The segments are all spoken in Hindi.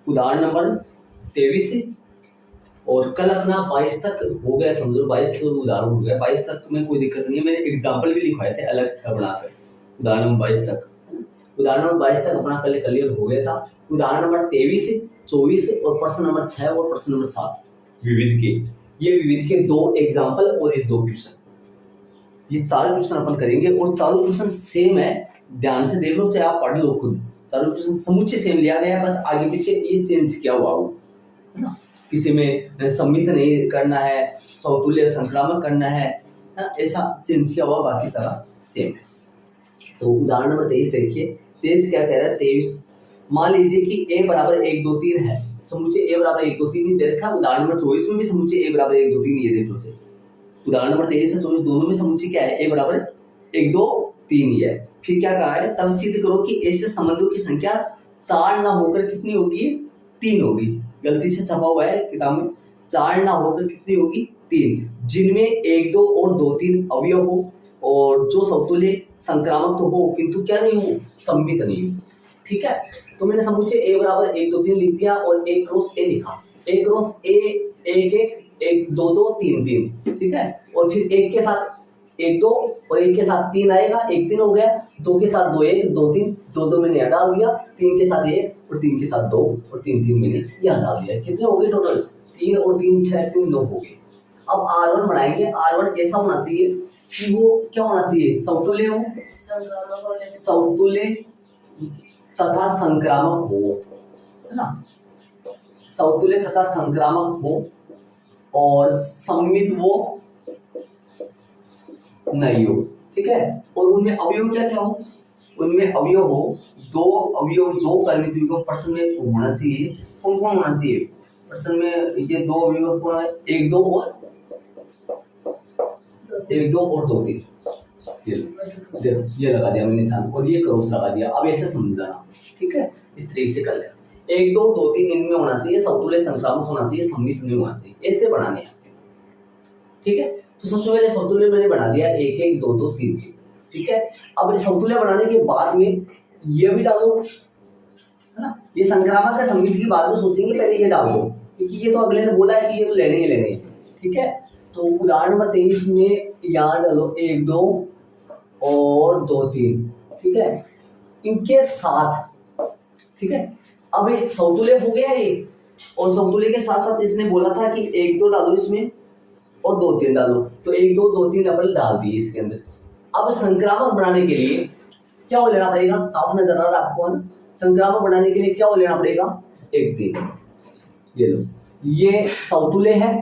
उदाहरण नंबर 23 से, और कल अपना 22 तक हो गया, समझो 22 तो उदाहरण हो गया, 22 तक में कोई दिक्कत नहीं है। मैंने एग्जाम्पल भी लिखवाए थे अलग से बनाकर, उदाहरण नंबर 22 तक, उदाहरण नंबर 22 तक अपना कल क्लियर हो गया था। उदाहरण नंबर 23 24 और प्रश्न नंबर 6 और प्रश्न नंबर 7 विविध के, ये विविध के 2 एग्जाम्पल और ये 2 क्वेश्चन, ये 4 क्वेश्चन अपन करेंगे और चारों क्वेश्चन सेम है, ध्यान से देख लो चाहे आप पढ़ लो खुद, चारों क्वेश्चन समुच्चय सेम लिया गया है, बस आगे पीछे ये चेंज किया हुआ हो, है ना। किसी में सम्मित नहीं करना है, समतुल्य संक्रामक करना है, ऐसा चेंज किया हुआ, बाकी सारा सेम है। तो उदाहरण नंबर 23 देखिए, 23 क्या कह रहा है, 23 मान लीजिए कि a बराबर 1 2 3 है, समुच्चय a बराबर 1 2 3 दे रखा है। उदाहरण नंबर 24 में भी समुच्चय a बराबर 1 2 3 ये देख लो से, उदाहरण नंबर 23 से 24 दोनों में समुच्चय क्या है, a बराबर 1 2 3 ही है। फिर क्या कहा है, तब सिद्ध करो कि ऐसे संबंधों की संख्या 4 ना होकर कितनी होगी, 3 होगी। गलती से छपा हुआ है किताब में, 4 ना होकर कितनी होगी, 3, जिनमें 1 2 और 2 3 अवयव हो और जो समतुल्य संक्रामक तो हो किंतु क्या नहीं हो, सम्मित नहीं हो। ठीक है, तो मैंने समुच्चय a बराबर 1 2 3 लिख दिया और 1 क्रॉस a लिखा, 1 क्रॉस a 1 1 2 2 3 3, ठीक है। और फिर 1 के साथ 1 2 और 1 के साथ 3 आएगा, 1 3 हो गया, 2 के साथ 2 1 2 3 2 2 मैंने यहाँ डाल दिया, 3 के साथ 1 और 3 के साथ 2 और 3 3 मैंने यहाँ डाल दिया। कितने हो गए टोटल, 3 और 3 6 3 9 हो गए। अब R1 बनाएंगे, R1 ऐसा होना चाहिए कि वो क्या होना चाहिए, समतुल्य हो, समतुल्य तथा संक्रामक हो, है ना, समतुल्य तथा संक्रामक हो और सम्मित वो नहीं हो, ठीक है। और उनमें अवयव क्या क्या हो, उनमें अवयव हो, 2 अवयव, 2 कर्मित युग्म प्रश्न में होना चाहिए। कौन कौन होना चाहिए प्रश्न में, ये 2 अवयव कौन है, 1 2 और 2 3, ये लगा दिया मैंने निशान और ये क्रॉस लगा दिया। अब ऐसे समझाना, ठीक है, इस तरीके से कर लेना, 1 2 2 3 इनमें होना चाहिए, समतुल्य संक्रामक होना चाहिए, सम्मित नहीं होना चाहिए, ऐसे बनाने हैं, ठीक है। तो सबसे पहले समतुल्य मैंने बना दिया 1 1 2 2 3 3, ठीक है। अब समतुल्य बनाने के बाद में ये भी डालो, है ना, ये संक्रामक है सम्मित की बाद में सोचेंगे, पहले ये डाल दो क्योंकि ये तो अगले ने बोला है कि ये तो लेने ही लेने हैं, ठीक है। तो उदाहरण नंबर 23 में यहाँ डालो 1 2 और 2 3, ठीक है, इनके साथ, ठीक है। अब एक समतुल्य हो गया ये, और समतुल्य के साथ साथ इसने बोला था कि 1 2 डालो इसमें और 2 3 डालो, तो 1 2 2 3 अपन डाल दिए इसके अंदर। अब संक्रामक बनाने के लिए क्या हो लेना पड़ेगा, साफ नजर आ रहा है आपको, है ना। संक्रामक बनाने के लिए क्या हो लेना पड़ेगा, 1 3, ये लो, ये समतुल्य है,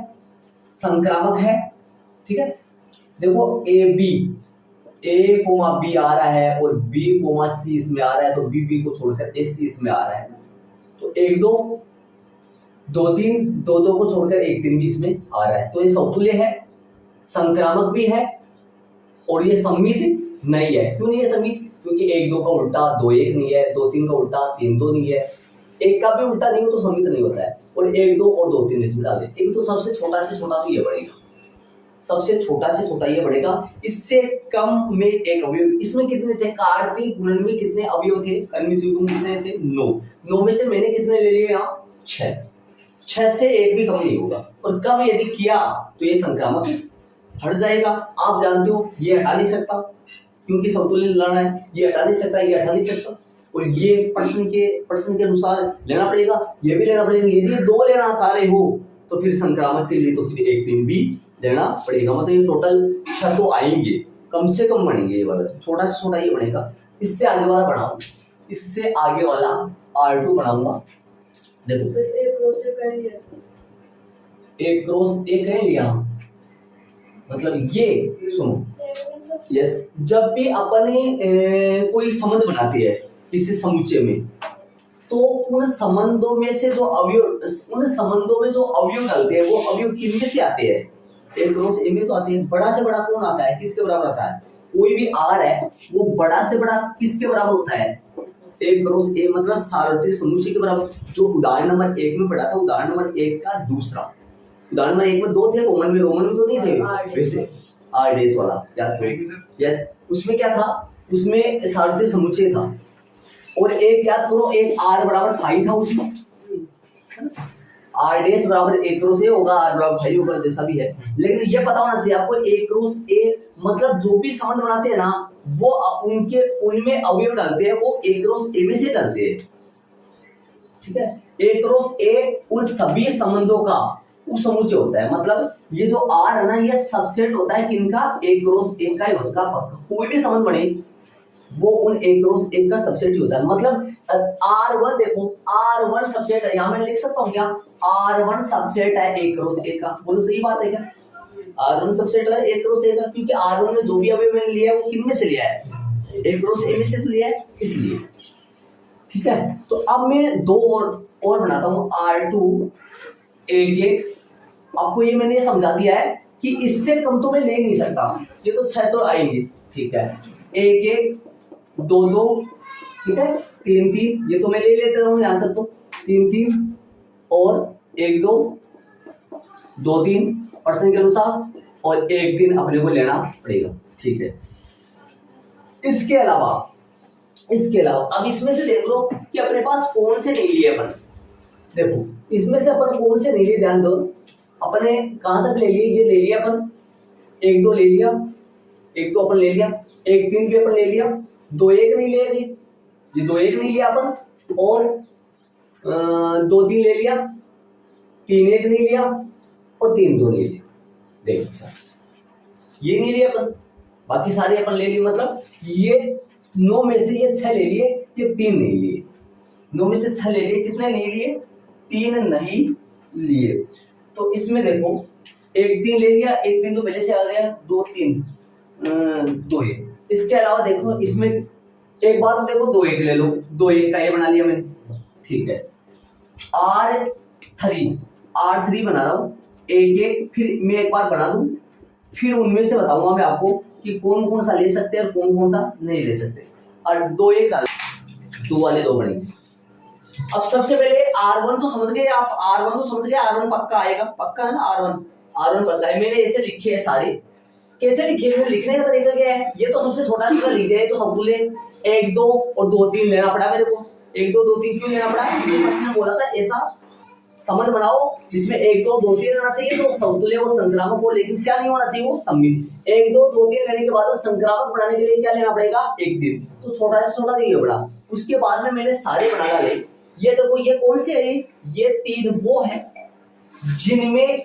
संक्रामक है, ठीक है। देखो A B, A comma B आ रहा है और बी कोमा सी इसमें आ रहा है, तो बी बी को छोड़कर ए सी इसमें आ रहा है, तो 1 2 2 3 2 2 को छोड़कर 1 3 भी इसमें आ रहा है, तो ये समतुल्य है, संक्रामक भी है और ये सम्मित नहीं है। क्यों नहीं है सम्मित, क्योंकि 1 2 का उल्टा 2 1 नहीं है, 2 3 का उल्टा 3 2 नहीं है, 1 का भी उल्टा नहीं हो तो सम्मित नहीं होता है। और 1 2 और 2 3 इसमें डाल दे, एक तो सबसे छोटा से छोटा तो ये बढ़ेगा, सबसे छोटा से छोटा ये बढ़ेगा, इससे कम में एक अवयव, इसमें कितने थे, कार्तिक गुणन में कितने अवयव थे, कर्मित युग्म कितने थे, 9 में से मैंने कितने ले लिए यहाँ 6 से एक भी कम नहीं होगा, और कम यदि किया तो ये संक्रामक हट जाएगा। आप जानते हो ये हटा नहीं सकता क्योंकि समतुल्य लाना है, ये हटा नहीं सकता, ये हटा नहीं सकता, और ये प्रश्न के अनुसार लेना पड़ेगा, ये भी लेना पड़ेगा। यदि 2 लेना चाह रहे हो तो फिर संक्रामक के लिए तो फिर 1 3 भी लेना पड़ेगा, मतलब ये टोटल 6 तो आएंगे, कम से कम बनेंगे, ये वाला छोटा से छोटा ये बनेगा। इससे आगे वाला बनाऊं, इससे आगे वाला R2 बनाऊंगा, देखो 1 क्रॉस 1 है लिया, मतलब ये सुनो, यस, जब भी अपन कोई संबंध बनाती है किसी समुच्चय में, तो उन संबंधों में से जो अवयव, उन संबंधों में जो अवयव डालते हैं वो अवयव किन में से आते हैं, 1 क्रॉस ए में तो आते हैं। बड़ा से बड़ा कौन आता है, किसके बराबर आता है, कोई भी R है वो बड़ा से बड़ा किसके बराबर होता है, 1 क्रॉस ए, मतलब सार्वत्रिक समुच्चय के बराबर। जो उदाहरण नंबर 1 में पढ़ा था, उदाहरण नंबर 1 का दूसरा, उदाहरण नंबर 1 में 2 थे, रोमन में तो नहीं थे, वैसे R डेस वाला याद करो, यस, उसमें क्या था, उसमें सार्वत्रिक समुच्चय था, और एक याद करो, एक R बराबर पाई था उसमें, आर डैश बराबर ए क्रॉस ए होगा, आर बराबर भाई होगा, जैसा भी है। लेकिन ये पता होना चाहिए आपको ए क्रॉस ए मतलब जो भी संबंध बनाते हैं ना वो उनके उनमें अवयव डालते हैं वो ए क्रॉस ए में से डालते हैं, ठीक है। ए क्रॉस ए उन सभी संबंधों का उपसमुच्चय होता है, मतलब ये जो आर है ना ये सबसेट होता है किनका, ए क्रॉस ए का ही होता है। कोई भी संबंध बने वो उन ए क्रॉस ए का सबसेट ही होता है। मतलब R1 देखो, R1 सबसेट है, यहां मैं लिख सकता हूं क्या, R1 सबसेट है ए क्रॉस ए का। बोलो सही बात है क्या, R1 सबसेट है ए क्रॉस ए का, क्योंकि R1 में जो भी अवयव मैंने लिया है वो किन में से लिया है, ए क्रॉस ए में से तो लिया है, इसलिए ठीक है। तो अब मैं दो और बनाता हूं, R2 एक, आपको ये मैंने समझा दिया है कि इससे कम तो मैं ले नहीं सकता, ये तो 6 तो आएंगे, ठीक है। एक, दो, ठीक है, 3, ये तो मैं ले लेता हूँ यहां तक, तो 3 और 1, 2, 3 परसेंट के अनुसार, और 1 दिन अपने को लेना पड़ेगा, ठीक है। इसके अलावा अब इसमें से देख लो कि अपने पास कौन से नहीं लिए अपन। देखो इसमें से अपन कौन से नहीं लिए, ध्यान दो, अपने कहां तक ले लिए, ये ले लिया अपन, 1, 2 ले लिया, 1, 2 अपन ले लिया, 1, 3 भी अपन ले लिया, 2, 1 नहीं ले लिया, ये 2, 1 नहीं लिया अपन, और 2, 3 ले लिया, 3, 1 नहीं लिया, और 3, 2 नहीं लिया। देखो ये नहीं लिया अपन, बाकी सारे अपन ले लिए, मतलब ये 9 में से ये 6 ले लिए, ये 3 नहीं लिए, 9 में से 6 ले लिए, कितने नहीं लिए, 3 नहीं लिए। तो इसमें देखो 1, 3 ले लिया, 1, 3 तो पहले से आ गया, 2, 3 2, 1। इसके अलावा देखो इसमें एक बार तो देखो 2, 1 ले लो, 2, 1 का ये बना लिया मैंने, ठीक है। R3 बना रहा हूं, 1, 1 फिर मैं एक बार बना दूं, फिर उनमें से बताऊंगा मैं आपको कि कौन कौन सा ले सकते हैं और कौन कौन सा नहीं ले सकते। और 2, 1 डाल, 2 वाले 2 बनेंगे। अब सबसे पहले R1 तो समझ गए आप, R1 तो समझ गए, R1 पक्का आएगा, पक्का है ना, R1 पक्का है। मैंने ऐसे लिखे हैं सारे, कैसे लिखे हैं, लिखने का तरीका क्या है, ये तो सबसे छोटा सा लिख दिया है, तो समतुल्य 1, 2 और 2, 3 लेना पड़ा मेरे को। 1, 2, 2, 3 क्यों लेना पड़ा, क्योंकि उसने बोला था ऐसा समझ बनाओ जिसमें 1, 2, 2, 3 रहना चाहिए, तो समतुल्य और संक्रामक हो, लेकिन क्या नहीं होना चाहिए, वो सममित। 1, 2, 2, 3 लेने के बाद संक्रामक बनाने के लिए क्या लेना पड़ेगा, 1 दिन, तो छोटा से छोटा देखिए बड़ा। उसके बाद में मैंने सारे बना डाले। ये देखो ये कौन से है, ये 3 वो है जिनमें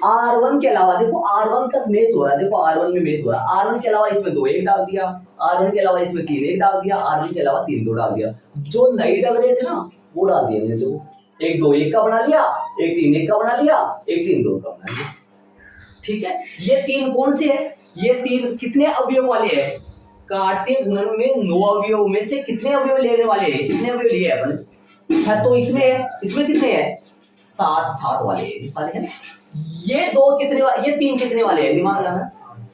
R1 के अलावा, देखो R1 तक मैच हो रहा है, देखो R1 में मैच हो रहा है, R1 के अलावा इसमें 2, 1 डाल दिया, R1 के अलावा इसमें 3, 1 डाल दिया, R1 के अलावा 3, 2 डाल दिया। जो नहीं डाल रहे थे ना वो डाल दिया मैंने, देखो 1, 2, 1 का बना लिया, 1, 3, 1 का बना लिया, 1, 3, 2 का बना लिया, ठीक है। ये 3 कौन से है, ये 3 कितने अवयव वाले हैं, कार्तीय गुणन में 9 अवयव में से कितने अवयव लेने वाले हैं, कितने अवयव लिए हैं अपन, 6 तो इसमें है, इसमें कितने हैं, 7 वाले हैं। ये 2 कितने वाले, ये 3 कितने वाले हैं, दिमाग लगाना,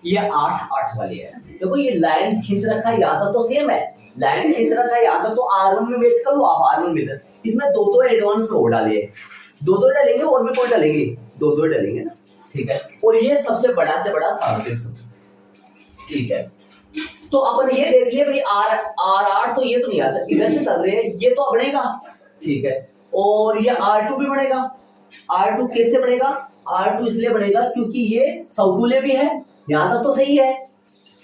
ये 8 वाले हैं। देखो ये लाइन खींच रखा है, यहाँ तक तो सेम है, लाइन खींच रखा है यहाँ तक, तो R1 में मैच कर लो आप, R1 में इसमें 2 एडवांस में और डाले, 2 डालेंगे और भी कोई डालेंगे, 2 डालेंगे ना, ठीक है। और ये सबसे बड़ा से बड़ा सार्वत्रिक संबंध, ठीक है। तो अपन ये देख लिए भाई R तो ये तो नहीं आ सकती, इधर से चल रहे हैं, ये तो बनेगा, ठीक है। और ये R2 भी बनेगा, R2 कैसे बनेगा, R2 इसलिए बनेगा क्योंकि ये समतुल्य भी है, यहां तक तो सही है,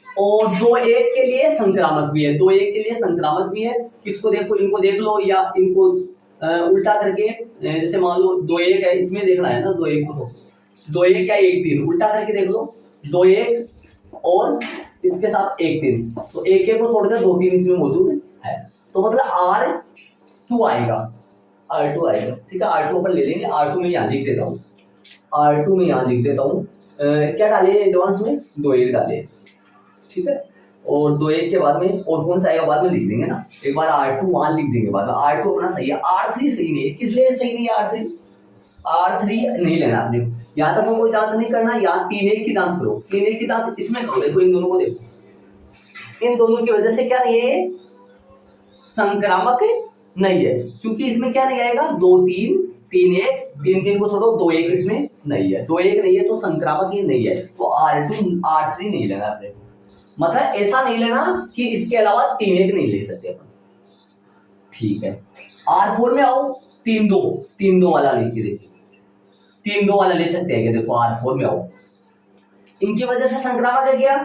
और 2, 1 के लिए संक्रामक भी है, 2, 1 के लिए संक्रामक भी है। किसको देखो, इनको देख लो, या इनको उल्टा करके, जैसे मान लो 2, 1 है, इसमें देखना है ना 2, 1 को, 2, 1 या 1, 3 उल्टा करके देख लो, 2, 1 और इसके साथ 1, 3, तो 1, 1 को छोड़कर 2, 3 इसमें मौजूद है, तो मतलब R2 आएगा, ठीक है। R2 अपन ले लेंगे, R2 में यहाँ लिख देता हूँ, R2 में यहाँ लिख देता हूँ, क्या डाले एडवांस में, 2, 1 डाले, ठीक है। और 2, 1 के बाद में और कौन सा आएगा बाद में लिख देंगे ना, एक बार R2 वहां लिख देंगे बाद में। R2 अपना सही है, R3 सही नहीं है, किस लिए सही नहीं है, R3 नहीं लेना आपने, यहाँ तक कोई जांच नहीं करना, यहाँ 3, 1 की जांच करो, 3, 1 की जांच इसमें करो, देखो इन दोनों को देखो, इन दोनों की वजह से क्या नहीं है, संक्रामक नहीं है, क्योंकि इसमें क्या नहीं आएगा, 2, 3, 3, 1, 3, 3 को छोड़ो, 2, 1 इसमें नहीं है, 2, 1 नहीं है तो संक्रामक ही नहीं है, तो R3 नहीं लेना आपने, मतलब ऐसा नहीं लेना कि इसके अलावा 3, 1 नहीं ले सकते अपन, ठीक है। R4 में आओ, तीन दो वाला लिख के देखिए, 3-2 वाला ले सकते हैं क्या? देखो R4 में आओ, इनकी वजह से संक्रामक है क्या?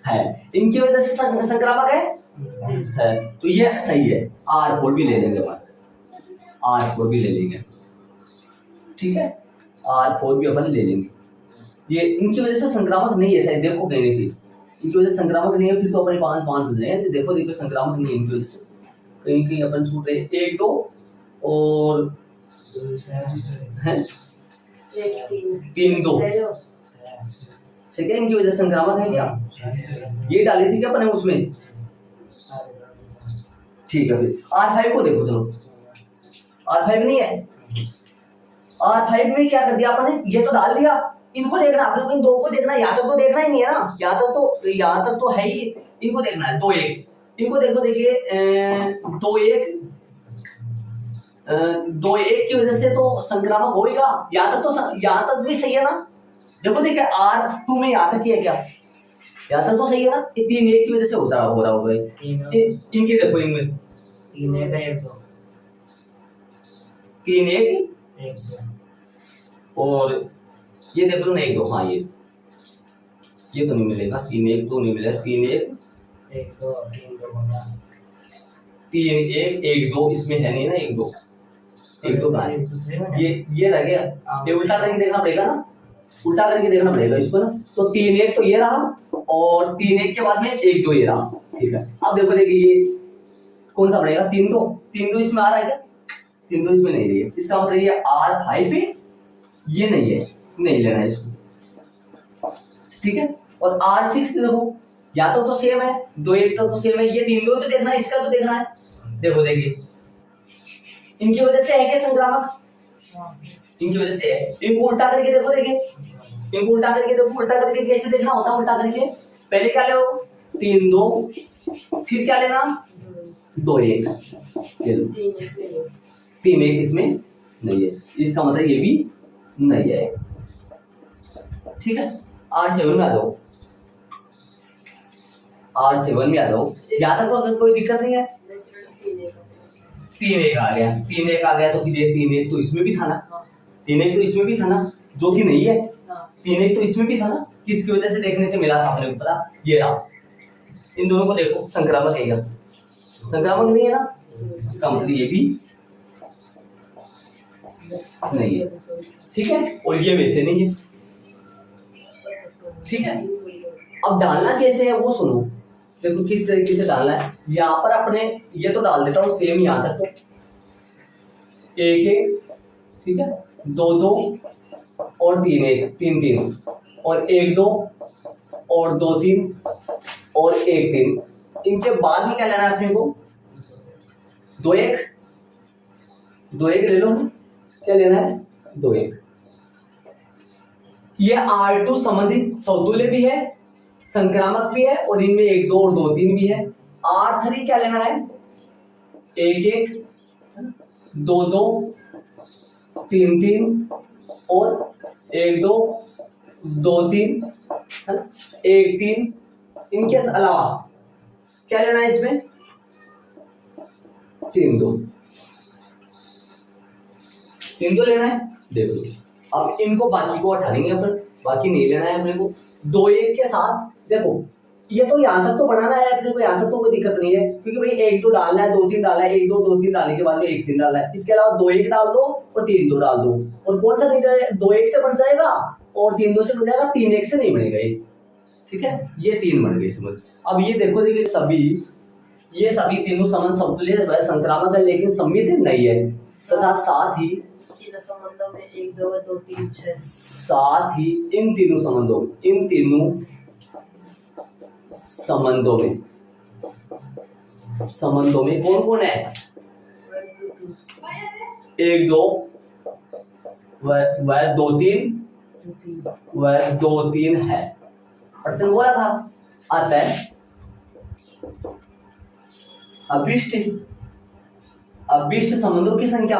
है। इनकी वजह से संक्रामक है। तो ये सही है, R4 भी ले लेंगे बात, R4 भी ले लेंगे, ठीक है, R4 भी अपन ले लेंगे। ये इनकी वजह से संक्रामक नहीं है, शायद देखो कहीं नहीं, इनकी वजह से संक्रामक नहीं है, फिर तो अपने 5 हो जाएंगे। तो देखो संक्रामक नहीं है इनकी वजह से, कहीं कहीं अपन छूट रहे 1 2 और है 3 2 से क्या इनकी वजह से संक्रामक है क्या? ये डाली थी क्या अपने उसमें? ठीक है, फिर R5 को देखो, चलो R5 नहीं है, R5 में क्या कर दिया आपने? ये तो डाल दिया, इनको देखना आपने, तो इन दो को देखना, यहाँ तक तो देखना ही नहीं है ना, यहाँ तक तो है ही, इनको देखना है 2 1, इनको देखो, देखिए 2 1 की वजह से तो संक्रामक होएगा, यहाँ तक भी सही है ना। देखो देखिए R2 में यहाँ तक ही है क्या? यहाँ तक तो सही है ना, 3 1 की वजह से हो रहा होगा। इनकी देखो, इनमें 3 1 1 2 3 1 1 2 और ये देख लो ना 1 2, हाँ ये तो नहीं मिलेगा, 3 1 तो नहीं मिलेगा, 3 1 1 2 3 2 होगा, 3 1 1 2 इसमें है नहीं ना, 1 2 कहाँ है? ये रह गया, ये उल्टा करके देखना पड़ेगा ना, उल्टा करके देखना पड़ेगा इसको ना। तो 3 1 तो ये रहा, और 3 1 के बाद में 1 2 ये रहा, ठीक है। अब देखो देखिए ये कौन सा बनेगा? 3 2 इसमें आ रहा है क्या? 3 2 इसमें नहीं रही है, इसका मतलब ये R5 है, ये नहीं है, नहीं लेना है इसको, ठीक है। और R6 देखो, या तो सेम है, 2 1 तो सेम है, ये 3 2 तो देखना है, इसका तो देखना है। देखो देखिए इनकी वजह से है क्या संक्रामक? इनकी वजह से है, इनको उल्टा करके देखो, देखिए इनको उल्टा करके देखो, उल्टा करके कैसे देखना होता है? उल्टा करके पहले क्या ले 3 2, फिर क्या लेना 2 1, 3 1 इसमें नहीं है, इसका मतलब ये भी नहीं है, ठीक है। R7 में आ जाओ, R7 में आ जाओ, यहाँ तक तो अगर कोई दिक्कत नहीं है। 3 1 आ गया, तो फिर ये 3 1 तो इसमें भी था ना, 3 1 तो इसमें भी था ना, जो कि नहीं है, 3 1 तो इसमें भी था ना, किसकी वजह से देखने से मिला था अपने को पता? ये रहा, इन दोनों को देखो, संक्रामक है क्या? संक्रामक नहीं है ना, इसका मतलब ये भी नहीं है, ठीक है। और ये वैसे नहीं है, ठीक है। अब डालना कैसे है वो सुनो, देखो किस तरीके से डालना है। यहाँ पर अपने ये तो डाल देता हूँ सेम यहाँ तक, तो 1 1, ठीक है, 2 2 और 3 1 3 3 और 1 2 और 2 3 और 1 3। इनके बाद में क्या लेना है अपने को? 2 1 ले लो, क्या लेना है? 2 1। ये R2 संबंधित समतुल्य भी है, संक्रामक भी है, और इनमें 1 2 और 2 3 भी है। R3 क्या लेना है? 1 1 2 2 3 3 और 1 2 2 3 है ना, 1 3। इनके अलावा क्या लेना है इसमें? 3 2 लेना है। देखो अब इनको बाकी को हटा देंगे अपन, बाकी नहीं लेना है अपने को। 2 1 के साथ देखो ये तो यहाँ तक तो बनाना है अपने को, यहाँ तक तो कोई दिक्कत नहीं है, क्योंकि भाई 1 2 डालना है, 2 3 डालना है, 1 2 2 3 डालने के बाद में 1 3 डालना है। इसके अलावा 2 1 डाल दो और 3 2 डाल दो, और कौन सा नहीं जाएगा? 2 1 से बन जाएगा और 3 2 से बन जाएगा, 3 1 से नहीं बनेगा ये, ठीक है। ये 3 बन गए समझ। अब ये देखो देखिए ये सभी तीनों समान समतुल्य वह संक्रामक है, लेकिन सममित नहीं है, तथा साथ ही संबंधों में 1 2 2 3 6, साथ ही इन तीनों संबंधों में कौन कौन है? 1 2 वह 2 3 वह 2 3 है। प्रश्न बोला था आता है अभिष्ट संबंधों की संख्या,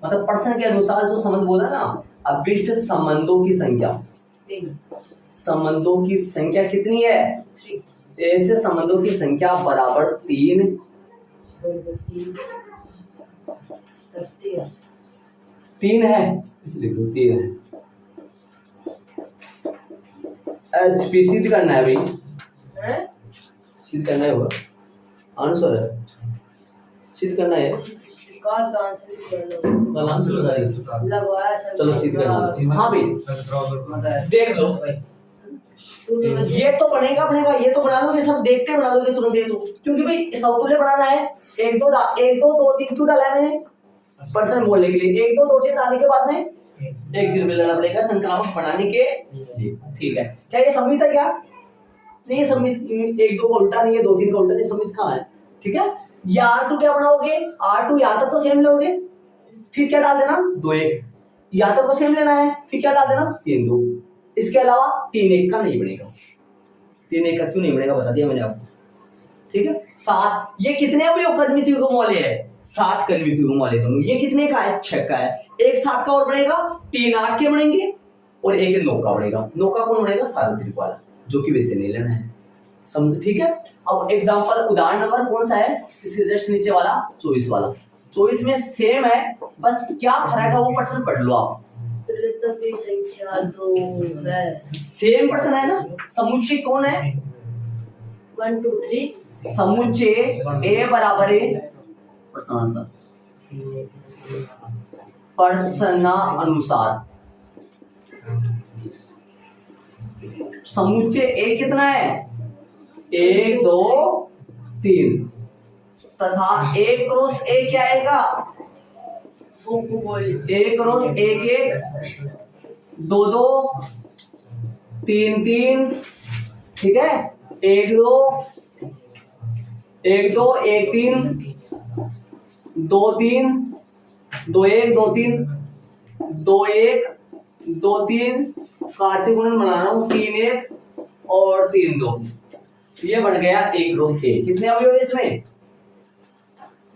मतलब प्रश्न के अनुसार जो संबंध बोला ना, अभिष्ट संबंधों की संख्या, 3 संबंधों की संख्या कितनी है? 3 ऐसे संबंधों की संख्या बराबर 3 तीन 3 है, इसे लिख दो 3 है। एच पी सिद्ध करना है भाई, है सिद्ध करना है होगा आंसर है, सिद्ध करना है। का आंसर कर लो, कल आंसर लगा देंगे। लगवाया था। चलो सिद्ध करना। हाँ भाई देख लो, ये तो बनेगा, ये तो बना दोगे, सब देखते बना दोगे तुरंत ये तो, क्योंकि भाई समतुल्य बनाना है। 1 2 2 3 क्यों डाला है मैंने? पर्सन बोलने के लिए 1 2 2 3 डालने के बाद में एक दिन में लेना पड़ेगा संक्रामक बनाने के लिए। ठीक है, क्या ये सम्मित है क्या? नहीं ये सम्मित, 1 2 का उल्टा नहीं है, 2 3 का उल्टा नहीं, सम्मित कहाँ है? ठीक है, ये R2 क्या बनाओगे? R2 यहाँ तक तो सेम लोगे, फिर क्या डाल देना 2 1, यहाँ तक तो सेम लेना है, फिर क्या डाल देना 3 2। इसके अलावा 3 1 का नहीं बनेगा। 3 1 का क्यों नहीं बनेगा बता दिया मैंने आपको। ठीक है, 7 ये कितने कर्ण द्विगुण वाले है? 7 कर्ण द्विगुण वाले दोनों। ये कितने का है? 6 का है। एक 7 का और बनेगा, 3 8 के बनेंगे और एक 9 का बनेगा। 9 का कौन बनेगा? सार्वत्रिक वाला, जो कि वैसे नहीं लेना है। समझ? ठीक है, अब एग्जांपल उदाहरण नंबर कौन सा है? इसके जस्ट नीचे वाला 24 वाला। 24 में सेम है, बस क्या फर्क है वो पर्सन पढ़ लो आप। त्रित्व की संख्या 2 है। सेम पर्सन है ना। समुच्चय कौन है? 1 2 3 समुच्चय A बराबर है प्रश्नानुसार। समुच्चय A कितना है? 1 2 3 तथा A क्रॉस A क्या आएगा? A क्रॉस A के 2 2 3 3। ठीक है, 1 2 1 2 1 3 2 3 2 1 2 3 2 1 2 3 कार्तिक गुणन बना रहा हूँ 3 1 और 3 2। ये बन गया 1 क्रॉस A। कितने अवयव इसमें?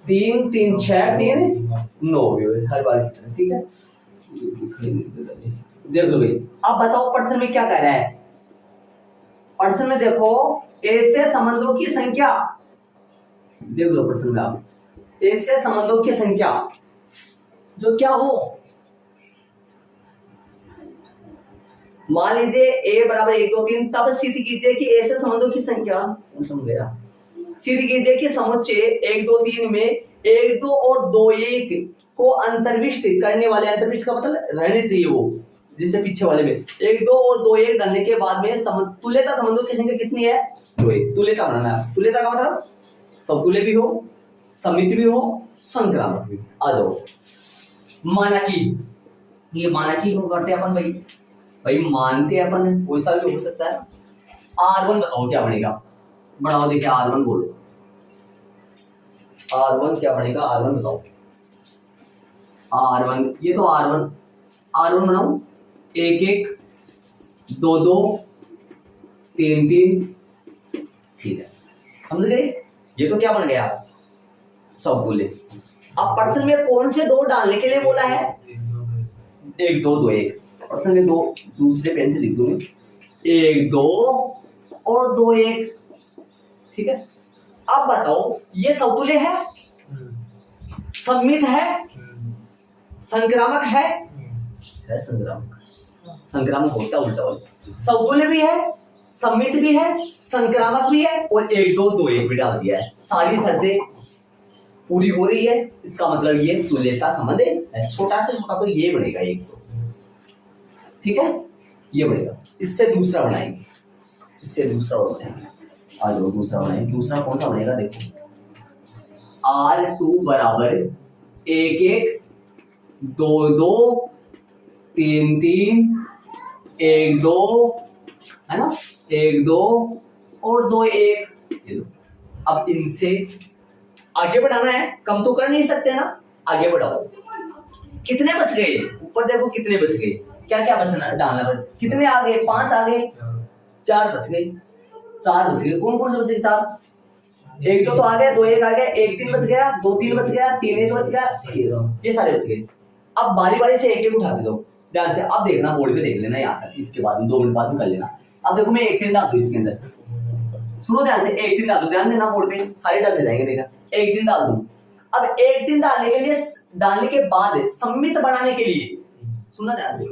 3 3 6 3 9 अवयव हर बार की तरह। ठीक है, देख लो भाई। अब बताओ प्रश्न में क्या कह रहा है? प्रश्न में देखो ऐसे संबंधों की संख्या, देख लो प्रश्न में आप, ऐसे संबंधों की संख्या जो क्या हो, मान लीजिए A बराबर 1 2 3, तब सिद्ध कीजिए कि ऐसे संबंधों की संख्या, समझ गया, सिद्ध कीजिए कि समुच्चय 1 2 3 में 1 2 और 2 1 को अंतर्विष्ट करने वाले, अंतर्विष्ट का मतलब रहने चाहिए वो, जिससे पीछे वाले में 1 2 और 2 1 डालने के बाद में तुल्यता संबंधों की संख्या कितनी है? 2 1। तुल्यता बनाना है। तुल्यता का मतलब समतुल्य भी हो, समित भी हो, संक्रामक भी। आ जाओ मानकी। ये मानकी क्यों करते हैं अपन भाई? भाई मानते हैं अपन, कोई सा भी हो सकता है। R1 बताओ क्या बनेगा? बढ़ाओ, देखिए R1 बोलो। R1 क्या बनेगा? R1 बताओ। R1, ये तो R1 बनाओ। 1 1 2 2 3 3। ठीक है, समझ गए? ये तो क्या बन गया? समतुल्य। अब प्रश्न में कौन से 2 डालने के लिए बोला है? 1 2 2 1। प्रश्न में 2 दूसरे पेन से लिख दूंगी, 1 2 और 2 1। ठीक है, अब बताओ ये समतुल्य है, सम्मित है, संक्रामक है? संक्रामक होता है उल्टा वाला। समतुल्य भी है, सम्मित भी है, संक्रामक भी है और 1 2 2 1 भी डाल दिया है। सारी शर्तें पूरी हो रही है, इसका मतलब ये तुल्यता संबंध है। छोटा से छोटा तो ये बनेगा 1 2। ठीक है, ये बनेगा। इससे दूसरा बनाएंगे, इससे दूसरा और बनाएंगे। आ जाओ दूसरा बनाएंगे। दूसरा कौन सा बनेगा? देखो R2 बराबर 1 1 2 2 3 3 1 2, है ना, 1 2 और 2 1। ये लो। अब इनसे आगे बढ़ाना है, कम तो कर नहीं सकते ना, आगे बढ़ाओ। कितने बच गए? ऊपर देखो कितने बच गए, क्या क्या बचना डालना पड़े। कितने आ गए? 5 आ गए, 4 बच गए, 4 बच गए। कौन कौन से बच गए? 4। 1 2 तो आ गया, 2 1 आ गया, 1 3 बच गया, 2 3 बच गया, 3 1 बच गया, ये सारे बच गए। अब बारी बारी से एक एक उठाते दो ध्यान से। अब देखना बोर्ड पे देख लेना यहाँ तक, इसके बाद में 2 मिनट बाद में कर लेना। अब देखो मैं 1 3 डाल दूं इसके अंदर, सुनो ध्यान से, 1 3 डाल दो, ध्यान देना बोर्ड पे, सारे डल जाएंगे। देखा 1 3 डाल दूं, अब 1 3 डालने के बाद सम्मित बनाने के लिए, सुनना ध्यान से,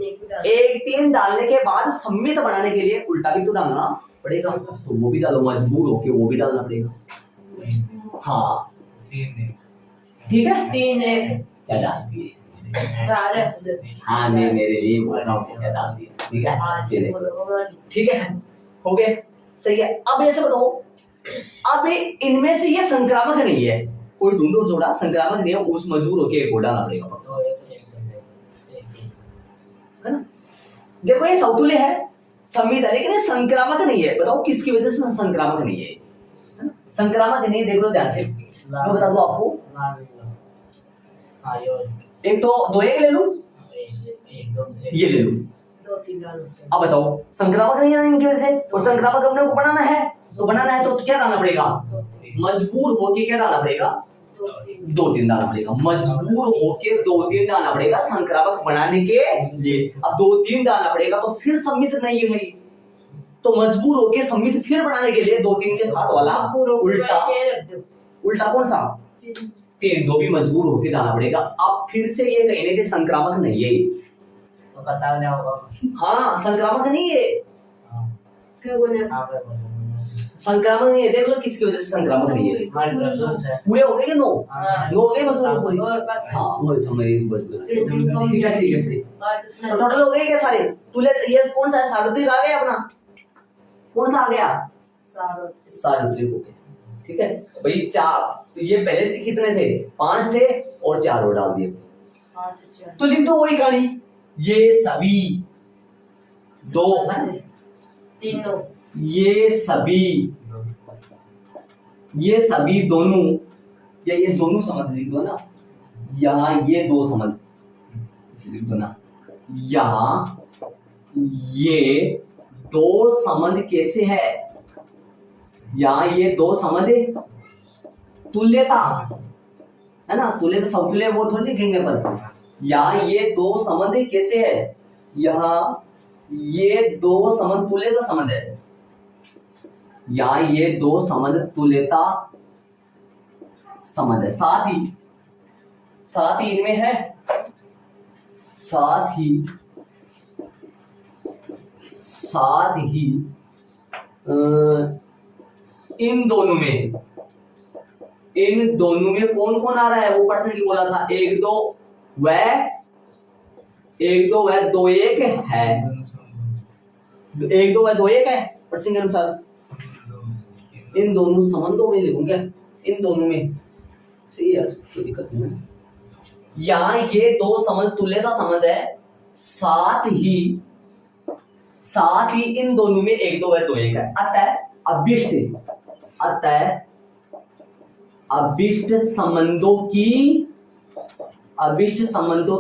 1 3 डालने के बाद सम्मित बनाने के लिए उल्टा भी तो डालना पड़ेगा, तो वो भी डालो, मजबूर होके वो भी डालना पड़ेगा। हाँ ठीक है, 3 1 क्या डाल दिए? 12 हाँ मैं मेरे लिए बोल रहा हूँ क्या डाल दिया, ठीक है ये देखो, ठीक है हो गया, सही है। अब ऐसे बताओ, अब इनमें से ये संक्रामक नहीं है, कोई ढूंढो जोड़ा संक्रामक नहीं है, उस मजबूर होके एक और डालना पड़ेगा, तो एक है ना। देखो ये समतुल्य है, सम्मित है, लेकिन ये संक्रामक नहीं है। बताओ किसकी वजह से संक्रामक नहीं है, है ना? संक्रामक नहीं है, देख लो ध्यान से, मैं बता दूं आपको। हाँ यो एक तो 2 1 ले लूं, एक दो ये ले लूं, 2 3 डालो। अब बताओ संक्रामक नहीं है इनकी वजह से, और संक्रामक अपने को बनाना है, तो क्या डालना पड़ेगा? मजबूर होके क्या डालना पड़ेगा? 2 3 डालना पड़ेगा, मजबूर होके 2 3 डालना पड़ेगा संक्रामक बनाने के लिए। अब 2 3 डालना पड़ेगा तो फिर सम्मित नहीं है, तो मजबूर होके सम्मित फिर बनाने के लिए 2 3 के साथ वाला उल्टा कौन सा? 3 2 भी मजबूर होके डालना पड़ेगा। अब फिर से ये कहने के संक्रामक नहीं है, तो कतार क्या होगा? हाँ संक्रामक नहीं है, क्यों बोले? संक्रामक नहीं है। देख लो किसकी वजह से संक्रामक नहीं है। पूरे हो गए कि 9 हो गए मतलब पूरी, हाँ वो समय ठीक है सही, तो टोटल हो गए क्या सारे? तुले ये कौन सा है? सावित्री आ गया अपना, कौन सा आ गया? सावित्री हो गया, ठीक है भाई। 4 तो ये पहले से कितने थे? 5 थे और 4 और डाल दिए, 5 तो लिख दो वही कहानी, ये सभी 2 है, 3 ये सभी दोनों, या ये दोनों समझ लिख दो ना, यहाँ ये 2 समझ लिख दो ना, यहाँ ये 2 समझ कैसे है? यहाँ ये 2 समझ तुल्यता है ना, तुल्यता समतुल्य वो थोड़ी लिखेंगे, पर यहाँ ये 2 समझ कैसे है? यहाँ ये 2 समझ तुल्यता समझ है, यहाँ ये 2 समझ तुल्यता समझ है। साथ ही इनमें है, साथ ही इन दोनों में कौन कौन आ रहा है? वो पर्सन की बोला था, 1 2 वह 2 1 है, 1 2 वह 2 1 है पर्सन के अनुसार। इन दोनों संबंधों में लिखूं क्या? इन दोनों में, सही यार, कोई दिक्कत नहीं है। यहाँ ये 2 संबंध तुल्यता संबंध है, साथ ही इन दोनों में 1 2 वह 2 1 है। अतः अभिष्ट संबंधों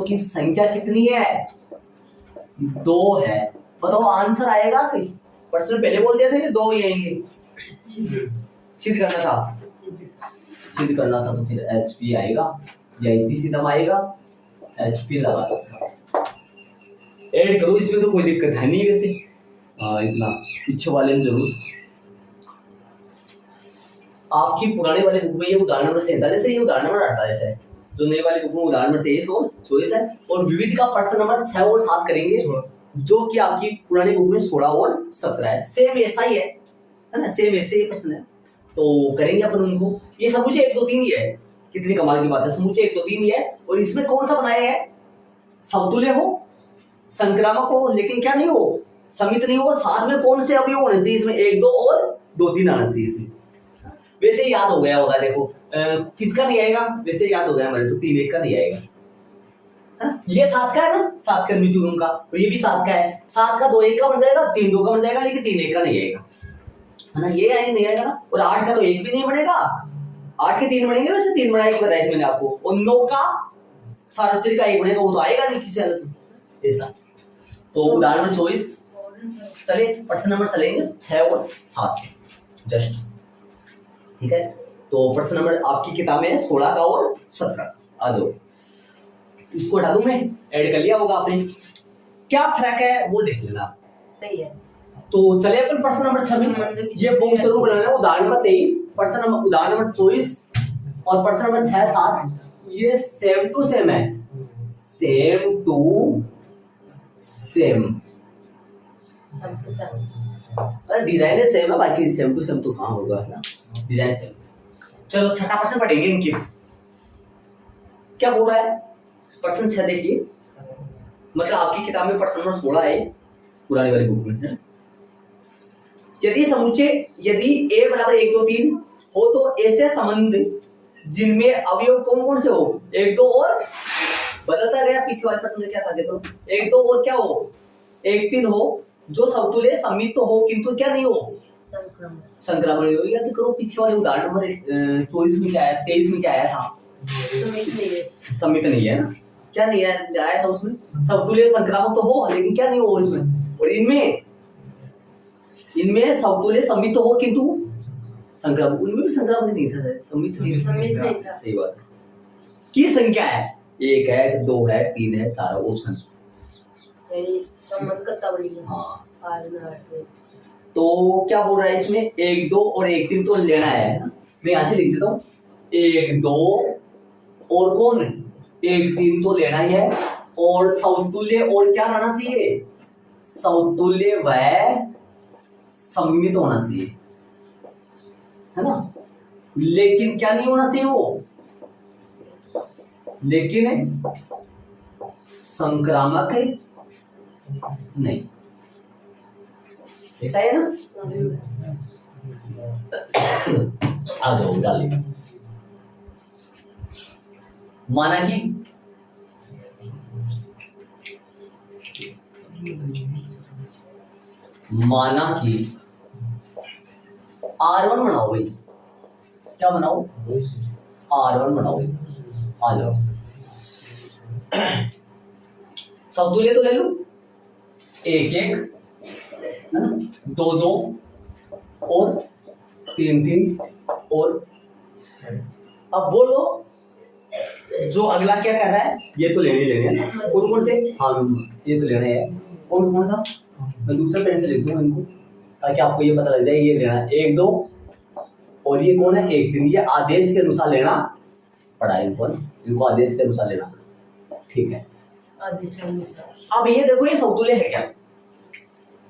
की संख्या कितनी है? 2 है। बताओ आंसर आएगा कहीं? पर्सन पहले बोल दिया था कि 2 ही आएंगे, सिद्ध करना था तो फिर HP आएगा या इतनी सीधा आएगा, HP लगा दो, ऐड करो, इसमें तो कोई दिक्कत है नहीं वैसे। हाँ इतना पीछे वाले में जरूर, आपकी पुराने वाले बुक में ये उदाहरण नंबर 47 है, ये उदाहरण नंबर 48 है, जो नई वाली बुक में उदाहरण नंबर 23 और 24 है, और विविध का प्रश्न नंबर 6 और 7 करेंगे, जो कि आपकी पुरानी बुक में 16 और 17 है। सेम ऐसा ही है ना, सेम ऐसे ही प्रश्न है, तो करेंगे अपन उनको। ये समूचे 1 2 3 ही है, कितनी कमाल की बात है, समूचे 1 2 3 ही है। और इसमें कौन सा बनाया है? समतुल्य हो, संक्रामक हो, लेकिन क्या नहीं हो, समित नहीं हो, साथ में कौन से अवयव होने चाहिए इसमें? 1 2 और 2 3 आना चाहिए इसमें। वैसे याद हो गया होगा, देखो किसका नहीं आएगा? वैसे याद हो गया हमारे, तो 3 1 का नहीं आएगा, ये 7 का है ना, 7 का म्यूचुअल का, और ये भी 7 का है, 7 का 2 1 का बन जाएगा, 3 2 का बन जाएगा, लेकिन 3 1 का नहीं आएगा, है ना, ये नहीं आएगा ना। और 8 का तो 1 भी नहीं बनेगा, 8 के 3 बनेंगे, वैसे 3 बनाए बताया मैंने आपको, और 9 का सार्वत्रिक का 1 बनेगा, वो तो आएगा नहीं किसी हालत में ऐसा। तो उदाहरण नंबर 24 चलिए, प्रश्न नंबर चलेंगे 6 और 7 जस्ट, ठीक है। तो प्रश्न नंबर आपकी किताब में है 16 का और 17, आ जाओ। इसको हटा दूं मैं, ऐड कर लिया होगा आपने, क्या फर्क है वो देख लेना, नहीं है। तो चले अपन प्रश्न नंबर 26, ये बुक जरूर बनाना है। उदाहरण नंबर 23, प्रश्न नंबर उदाहरण नंबर 24 और प्रश्न नंबर 6 7 ये सेम टू सेम है, सेम टू सेम। अरे डिजाइन सेम है, बाकी सेम टू सेम तो कहाँ होगा, है ना, डिजाइन सेम। चलो छठा प्रश्न पढ़ेंगे इनकी, क्या बोल रहा है प्रश्न 6 देखिए, मतलब आपकी किताब में प्रश्न नंबर 16 है पुरानी वाली बुक में, है? यदि समुच्चय यदि a बराबर 1 2 3 हो तो ऐसे संबंध जिनमें अवयव कौन कौन से हो, 1 2 और बदलता गया, पीछे वाले प्रश्न में क्या था देखो, 1 2 और क्या हो, 1 3 हो, जो समतुल्य सममित तो हो किंतु क्या नहीं हो, संक्रमण नहीं हो। या तो करो पीछे वाले उदाहरण नंबर 24 में क्या आया, 23 में क्या आया था, सममित नहीं है ना, क्या नहीं है आया था उसमें, समतुल्य संक्रामक तो हो लेकिन क्या नहीं हो इसमें, और इनमें समतुल्य सममित तो हो किंतु संक्रामक, उनमें भी संक्रामक नहीं था, सममित नहीं था। सही बात है। की संख्या है 1 है 2 है 3 है 4 ऑप्शन। हाँ तो क्या बोल रहा है इसमें, 1 2 और 1 3 तो लेना है ना, मैं यहाँ से लिख देता हूँ 1 2 और कौन है 1 3 तो लेना ही है, और समतुल्य और क्या रहना चाहिए, समतुल्य वह सममित होना चाहिए, है ना, लेकिन क्या नहीं होना चाहिए वो, लेकिन संक्रामक नहीं, ऐसा है ना। आ जाओ डालिए, माना कि R1 बनाओ भाई, क्या बनाओ, R1 बनाओ, आ जाओ समतुल्य तो ले लो, 1 1 है ना, 2 2 और 3 3 और, अब बोलो जो अगला क्या कर रहा है, ये तो लेने हैं कौन कौन से, हाँ ये तो लेना है, कौन कौन सा, मैं दूसरे पेन से लिख दूंगा इनको ताकि आपको ये पता लग जाए, ये लेना है 1 2 और ये कौन है 1 3, ये आदेश के अनुसार लेना पड़ा है इनको आदेश के अनुसार लेना, ठीक है, आदेश के अनुसार। अब ये देखो ये समतुल्य है क्या,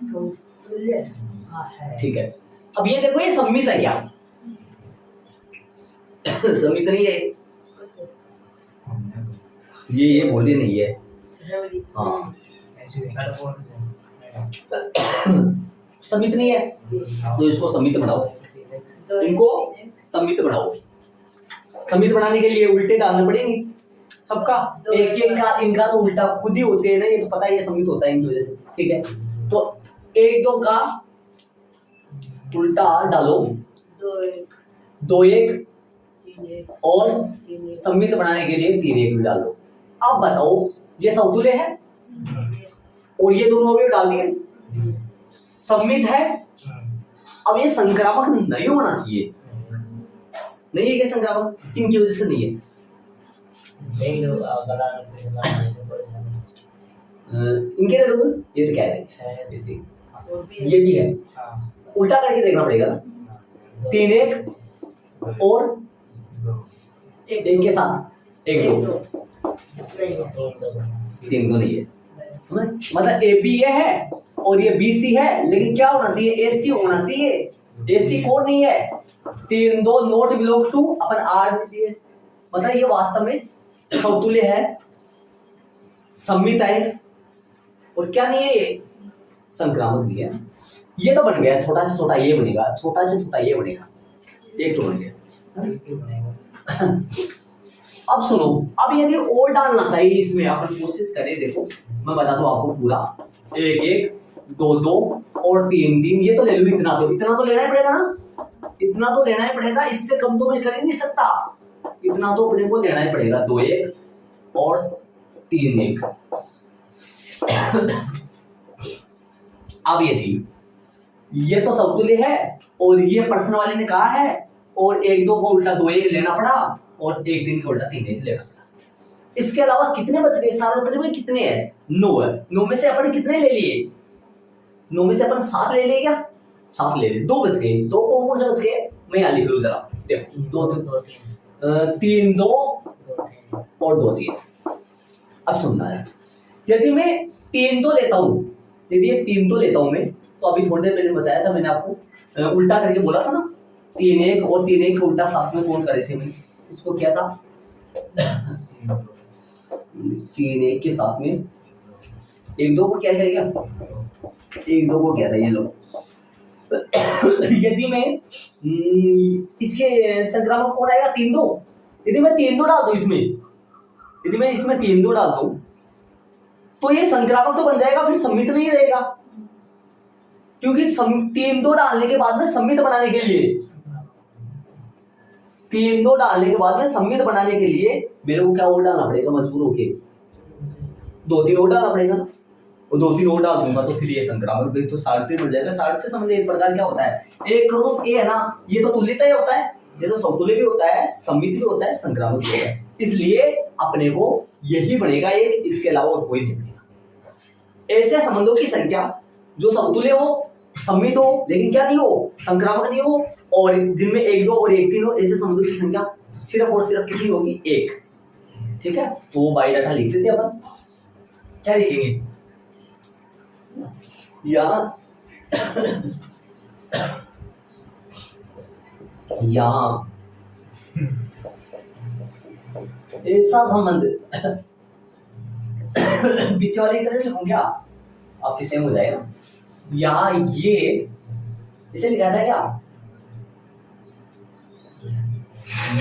समतुल्य है, ठीक है, अब ये देखो ये सममित है क्या, सममित नहीं है, ये बोले नहीं है, हाँ सममित नहीं है, तो इसको सममित बनाओ, इनको सममित बनाओ, सममित बनाने के लिए उल्टे डालने पड़ेंगे सबका, एक एक का इनका तो उल्टा खुद ही होते हैं ना, ये तो पता है ये सममित होता है इनकी वजह से, ठीक है, तो 1 2 का उल्टा डालो, 2 1 और सममित बनाने के लिए 3 1 भी डालो। अब बताओ ये समतुल्य है और ये दोनों अवयव डाल दिए, सममित है, अब ये संक्रामक नहीं होना चाहिए, नहीं है क्या संक्रामक, इनकी वजह से नहीं है, इनके रूल ये तो कह रहे हैं, ये भी है, उल्टा करके देखना पड़ेगा ना, 3 1 और 1 के साथ 1 2 3 तो नहीं है, मतलब ए बी ये है और ये बी सी है, लेकिन क्या होना चाहिए, ए सी होना चाहिए, ए सी कोड नहीं है, 3 2 नोट बिलोंग्स टू अपन आर दिए, मतलब ये वास्तव में समतुल्य है, सममित है, और क्या नहीं है ये संक्रामक भी है, ये तो बन गया, छोटा से छोटा ये बनेगा, छोटा से छोटा ये बनेगा, एक तो बन गया। अब सुनो, अब यदि और डालना चाहिए इसमें, अपन कोशिश करें, देखो मैं बता दूं आपको पूरा, 1 1 2 2 और 3 3, ये तो ले लो, इतना तो लेना ही पड़ेगा ना, इतना तो लेना ही पड़ेगा, इससे कम तो मैं कर ही नहीं सकता, इतना तो अपने को लेना ही पड़ेगा, 2 1 और 3 1। अब यदि ये तो समतुल्य है और ये प्रश्न वाले ने कहा है, और 1 2 को उल्टा 2 1 लेना पड़ा और 1 3 को उल्टा 3 1 लेना पड़ा, इसके अलावा कितने बच गए, सार्वत्रिक में कितने हैं, 9 है, 9 में से अपन कितने ले लिए, 9 में से अपन 7 ले लिए क्या, 7 ले लिए, 2 बच गए, 2 कौन कौन से बच गए, मैं यहाँ लिख लूँ जरा, देखो 2 3 3 2 दो तीन और 2 3। अब सुनना है, यदि मैं 3 2 लेता हूँ, यदि ये 3 2 लेता हूँ मैं, तो अभी थोड़ी देर पहले बताया था मैंने आपको, उल्टा करके बोला था ना, 3 1 और 3 1 उल्टा साथ में कौन करे थे मैंने, उसको क्या था, 3 1 के साथ में 1 2 को क्या किया, 1 2 को किया था ये लोग। यदि मैं इसके संक्रामक कौन आएगा, 3 2, यदि मैं 3 2 डाल दूं इसमें, यदि मैं इसमें 3 2 डाल दूं, तो ये संक्रामक तो बन जाएगा, फिर सम्मित नहीं रहेगा, क्योंकि 3 2 डालने के बाद में सम्मित बनाने के लिए, 3 2 डालने के बाद में सम्मित बनाने के लिए मेरे को क्या और डालना पड़ेगा, मजबूर होके 2 3 और डालना पड़ेगा, और 2 3 और डाल दूंगा तो फिर ये संक्रामक भी तो सारथी मिल जाएगा। सारथी संबंध एक प्रकार क्या होता है, एक क्रॉस ए है ना, ये तो तुल्यता ही होता है, ये तो समतुल्य भी होता है, सम्मित भी होता है, संक्रामक भी होता है, इसलिए अपने को यही बनेगा एक, इसके अलावा और कोई नहीं बनेगा। ऐसे संबंधों की संख्या जो समतुल्य हो, सम्मित हो, लेकिन क्या नहीं हो, संक्रामक नहीं हो, और जिनमें 1 2 और 1 3 हो, ऐसे संबंधों की संख्या सिर्फ और सिर्फ कितनी होगी, 1। ठीक है, तो वो बायोडाटा लिख देते अपन, क्या लिखेंगे यहाँ यहाँ ऐसा संबंध पीछे वाले की तरह लिखूं क्या, आपके सेम हो जाएगा। यहाँ ये इसे लिखा था क्या,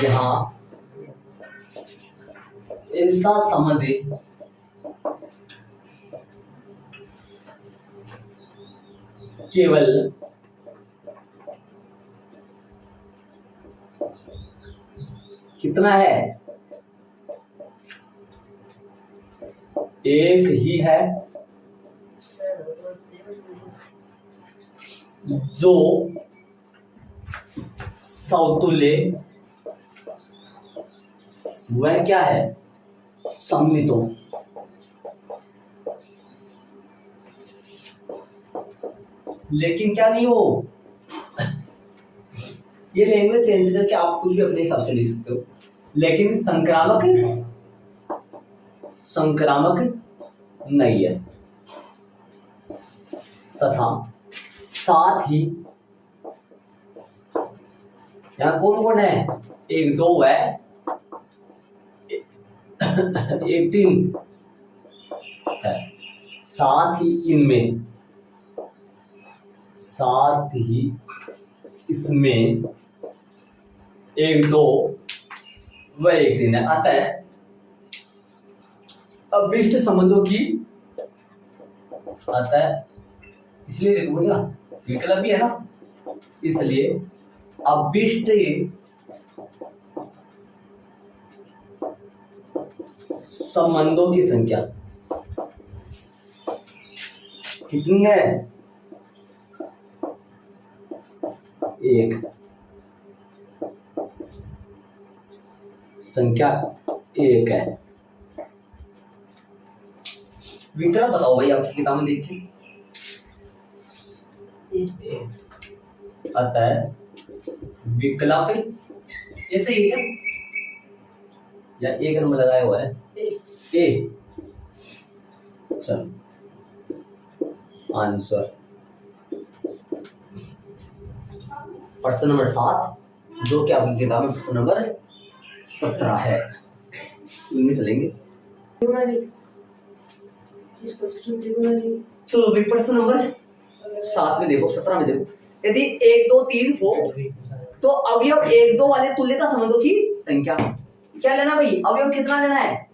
यहाँ ऐसा संबंध केवल कितना है, एक ही है, जो समतुल्य वह क्या है, सम्मितों। लेकिन क्या नहीं हो, ये लैंग्वेज चेंज करके आप कुछ भी अपने हिसाब से लिख सकते हो, लेकिन संक्रामक नहीं है, तथा साथ ही यहां कौन कौन है, 1 2 है, 1 3 है, साथ ही इसमें 1 2 व 1 3 है। अतः अभिष्ट संबंधों की, अतः इसलिए लिखूंगा विकल्प भी है ना, इसलिए अभिष्ट संबंधों की संख्या कितनी है, 1, संख्या 1 है। विकल्प बताओ भाई आपकी किताब में देखिए, अतः विकल्प ये सही है या 1 नंबर लगाया हुआ है, ए। चलो आंसर प्रश्न नंबर 7, जो कि आपकी किताब में प्रश्न नंबर 17 है, इनमें चलेंगे। चलो भाई प्रश्न नंबर 7 में देखो, 17 में देखो, यदि 1 2 3 हो तो अवयव 1 2 वाले तुल्यता संबंधों की संख्या क्या लेना भाई, अवयव कितना लेना है,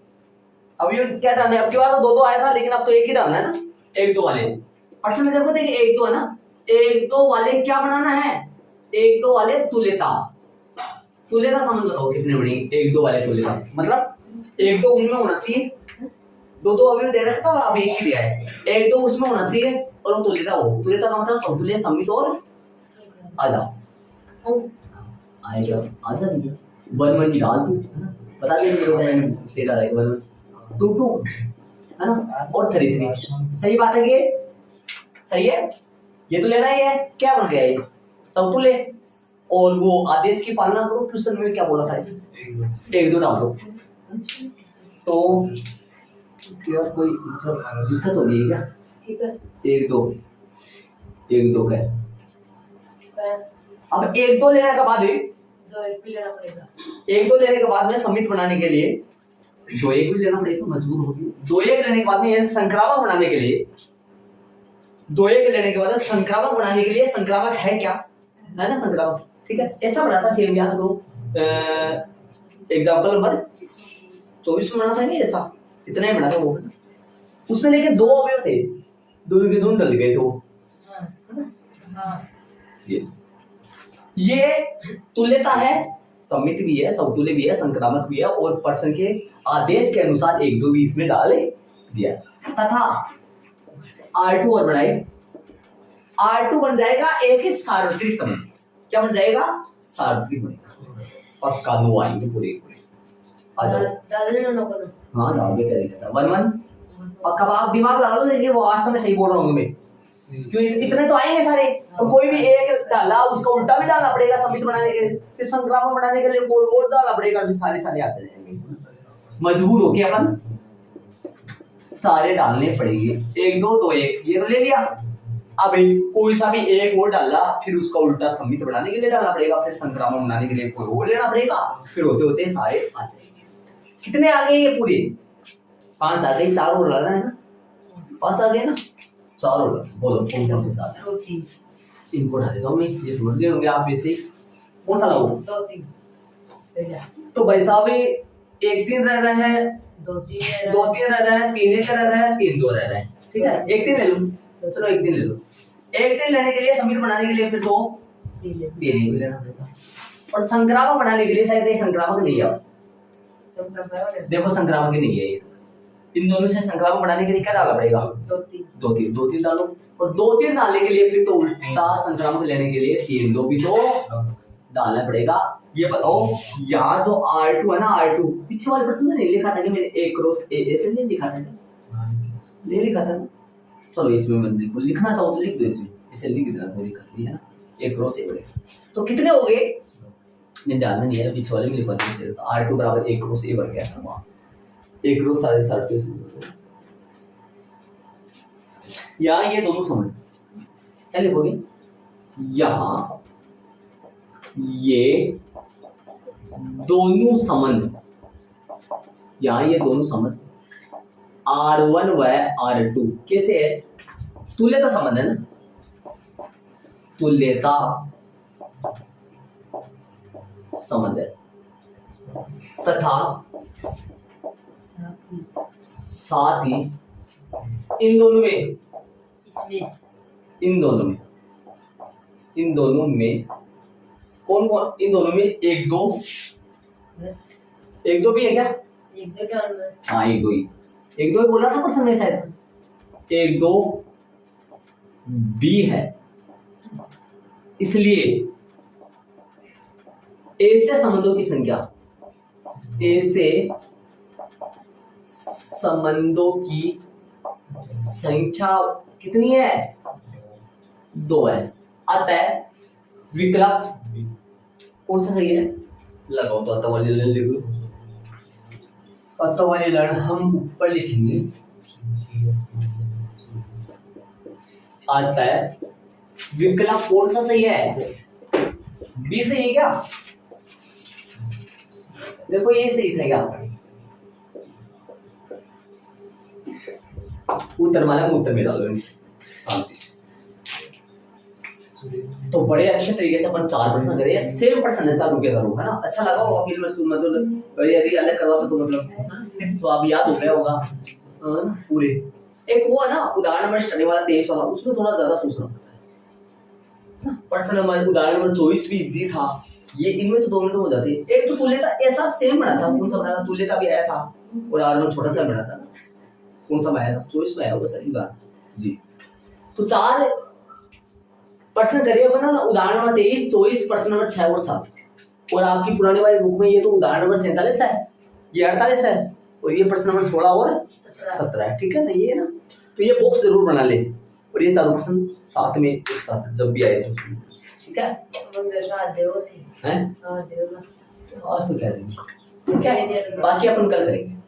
अवयव क्या डालना है, अब की बार तो 2 2 आया था, लेकिन अब तो 1 ही डालना है ना, 1 2 वाले। प्रश्न में देखो, देखिए 1 2 है ना, 1 2 वाले क्या बनाना है, 1 2 वाले तुल्यता संबंध बताओ कितने बनेंगे, 1 2 वाले तुल्यता मतलब 1 2 उनमें होना चाहिए, 2 2 अवयव दे रखा था, अब 1 ही दिया है, 1 2 उसमें होना चाहिए, और वो तुल्यता का मतलब समतुल्य, सम्मित और आजा आएगा, आजा भैया 1 1 डाल तू, है ना, बता देंगे मैंने से डाला 1 1 2 2 है ना, और 3 3। सही बात है, ये सही है, ये तो लेना ही है, क्या बन गया ये समतुल्य, और वो आदेश की पालना करो। क्वेश्चन में क्या बोला था इसे? 1 2 डाल दो। तो क्या कोई मतलब दिक्कत हो रही है क्या? ठीक है 1 2 1 2 का है। क्या? अब 1 2 लेने के बाद 2 1 भी लेना पड़ेगा 1 2 लेने के बाद में समित बनाने के लिए 2 1 भी लेना पड़ेगा, मजबूर होगी। 2 1 लेने के बाद में ये संक्रामक बनाने के लिए 2 1 लेने के बाद संक्रामक बनाने के लिए, संक्रामक है क्या? है ना संक्रामक, ठीक है। ऐसा बना था सेम, याद करो एग्जांपल नंबर 24 में बना था नहीं ऐसा, इतना ही बना था वो। उसमें लेके 2 अवयव थे, दोनों के दोनों डल गए थे वो। हाँ ये तुल्यता है, समित भी है, समतुल्य भी है, संक्रामक भी है, और पर्सन के आदेश के अनुसार 1 2 भी इसमें डाल दिया। तथा R2 और बढ़ाए, R2 बन जाएगा एक सार्वत्रिक समिति। क्या बन जाएगा? सार्वत्रिक बनेगा। पक्का 9 आएंगे पूरे आ जाओ। डाल देना ना करो हाँ डाल दे, क्या दिक्कत है? 1 1 पक्का। आप दिमाग लगा लो, देखिए वो वास्तव में सही बोल रहा हूँ मैं, क्यों इतने तो आएंगे सारे, और कोई भी एक डाला उसका उल्टा भी डालना पड़ेगा समित बनाने के लिए, फिर संक्रामक बनाने के लिए कोई और डालना पड़ेगा, फिर सारे आते जाएंगे। मजबूर होके अपन सारे डालने पड़ेंगे। 1 2 2 1 ये तो ले लिया। अब कोई सा भी एक और डाला, फिर उसका उल्टा समित बनाने के लिए डालना पड़ेगा, फिर संक्रामक बनाने के लिए कोई और लेना पड़ेगा, फिर होते होते सारे आ जाएंगे। कितने आ गए ये पूरे? 5 आ गए, 4 और डालना है ना, 5 आ गए ना, 4 और बोलो कौन से 4? 2 3 इनको डाल देता हूँ मैं, ये समझ गए होंगे आप। वैसे कौन सा लाऊं? 2 3 तो भाई साहब 1 3 रह रहा है, 2 3 2 3 रह रहा है, 3 1 रह रहा है, 3 2 रह रहा है, ठीक है। 1 3 ले लूं, चलो 1 3 ले लो। 1 3 लेने के लिए, समित बनाने के लिए फिर तो 3 1 भी लेना पड़ेगा। और संक्रामक बनाने के लिए शायद ये संक्रामक नहीं है, देखो संक्रामक नहीं है ये। इन दोनों से संक्रामक बनाने के लिए क्या डालना पड़ेगा? 2 3 डालो। और 2 3 डालने के लिए फिर तो उल्टा संक्रामक लेने के लिए 3 2 भी तो डालना पड़ेगा। ये बताओ यहाँ जो R2 है ना, R2 पीछे वाले प्रश्न में नहीं लिखा था कि मैंने A क्रॉस A ऐसे नहीं लिखा था क्या? नहीं लिखा था ना, चलो इसमें मैं लिखना चाहो तो लिख दो, इसमें इसे लिख देना, थोड़ी कर दी है ना, A क्रॉस A बढ़ेगा। तो कितने हो गए? मैं ध्यान नहीं है, पीछे वाले में लिखवा दिया। R2 बराबर A क्रॉस A बढ़ गया था वहाँ, A क्रॉस 37.5। यहाँ ये दोनों समझ क्या लिखोगे? यहाँ ये दोनों संबंध, यहाँ ये दोनों संबंध R1 व R2 कैसे है? तुल्यता संबंध है ना, तुल्यता संबंध है। तथा साथ ही इन दोनों में, इसमें इन दोनों में कौन कौन? इन दोनों में 1 2 बस 1 2 भी है क्या? 1 2 डालना है। हाँ 1 2 ही, 1 2 ही बोला था पर्सन में शायद, 1 2 भी है। इसलिए ए से संबंधों की संख्या, ए से संबंधों की संख्या कितनी है? 2 है। अतः विकल्प कौन सा सही है? लगाओ तो अतः वाली लाइन लिख लो, अतः वाली लाइन हम ऊपर लिखेंगे। अतः विकल्प कौन सा सही है? बी सही है क्या? देखो ये सही था क्या? उत्तर माला में उत्तर में डालो शांति से। तो बड़े अच्छे तरीके से अपन 4 प्रश्न करे, सेम प्रश्न है, 4 रुपये करो, है ना। अच्छा लगा होगा फिर मतलब यदि अलग करवाता तो मतलब तो आप याद हो गया होगा ना पूरे। एक वो है ना उदाहरण नंबर स्टडी वाला 23 वाला, उसमें थोड़ा ज्यादा सोचना पड़ता है। प्रश्न नंबर उदाहरण नंबर 24 भी इजी था, ये इनमें तो 2 मिनट हो जाते। एक तो तुल्यता ऐसा सेम बना था, कौन सा बना था? तुल्यता भी आया था, और आर छोटा सा बना था, कौन सा आया था? 24 में आया होगा सही बात जी। तो 4 प्रश्न करिए अपना, उदाहरण नंबर 23 24 प्रश्न नंबर 6 और 7, और आपकी पुरानी वाली बुक में ये तो उदाहरण नंबर 47 है, ये 48 है, और ये प्रश्न नंबर 16 और 17 है, ठीक है ना। ये ना तो ये बॉक्स जरूर बना ले, और ये 4 प्रश्न साथ में एक साथ जब भी आए तो ठीक है वो मेरे साथ देव थी हैं हाँ देव आज तो क्या दिन ठीक क्या है दिन? बाकी अपन कल करेंगे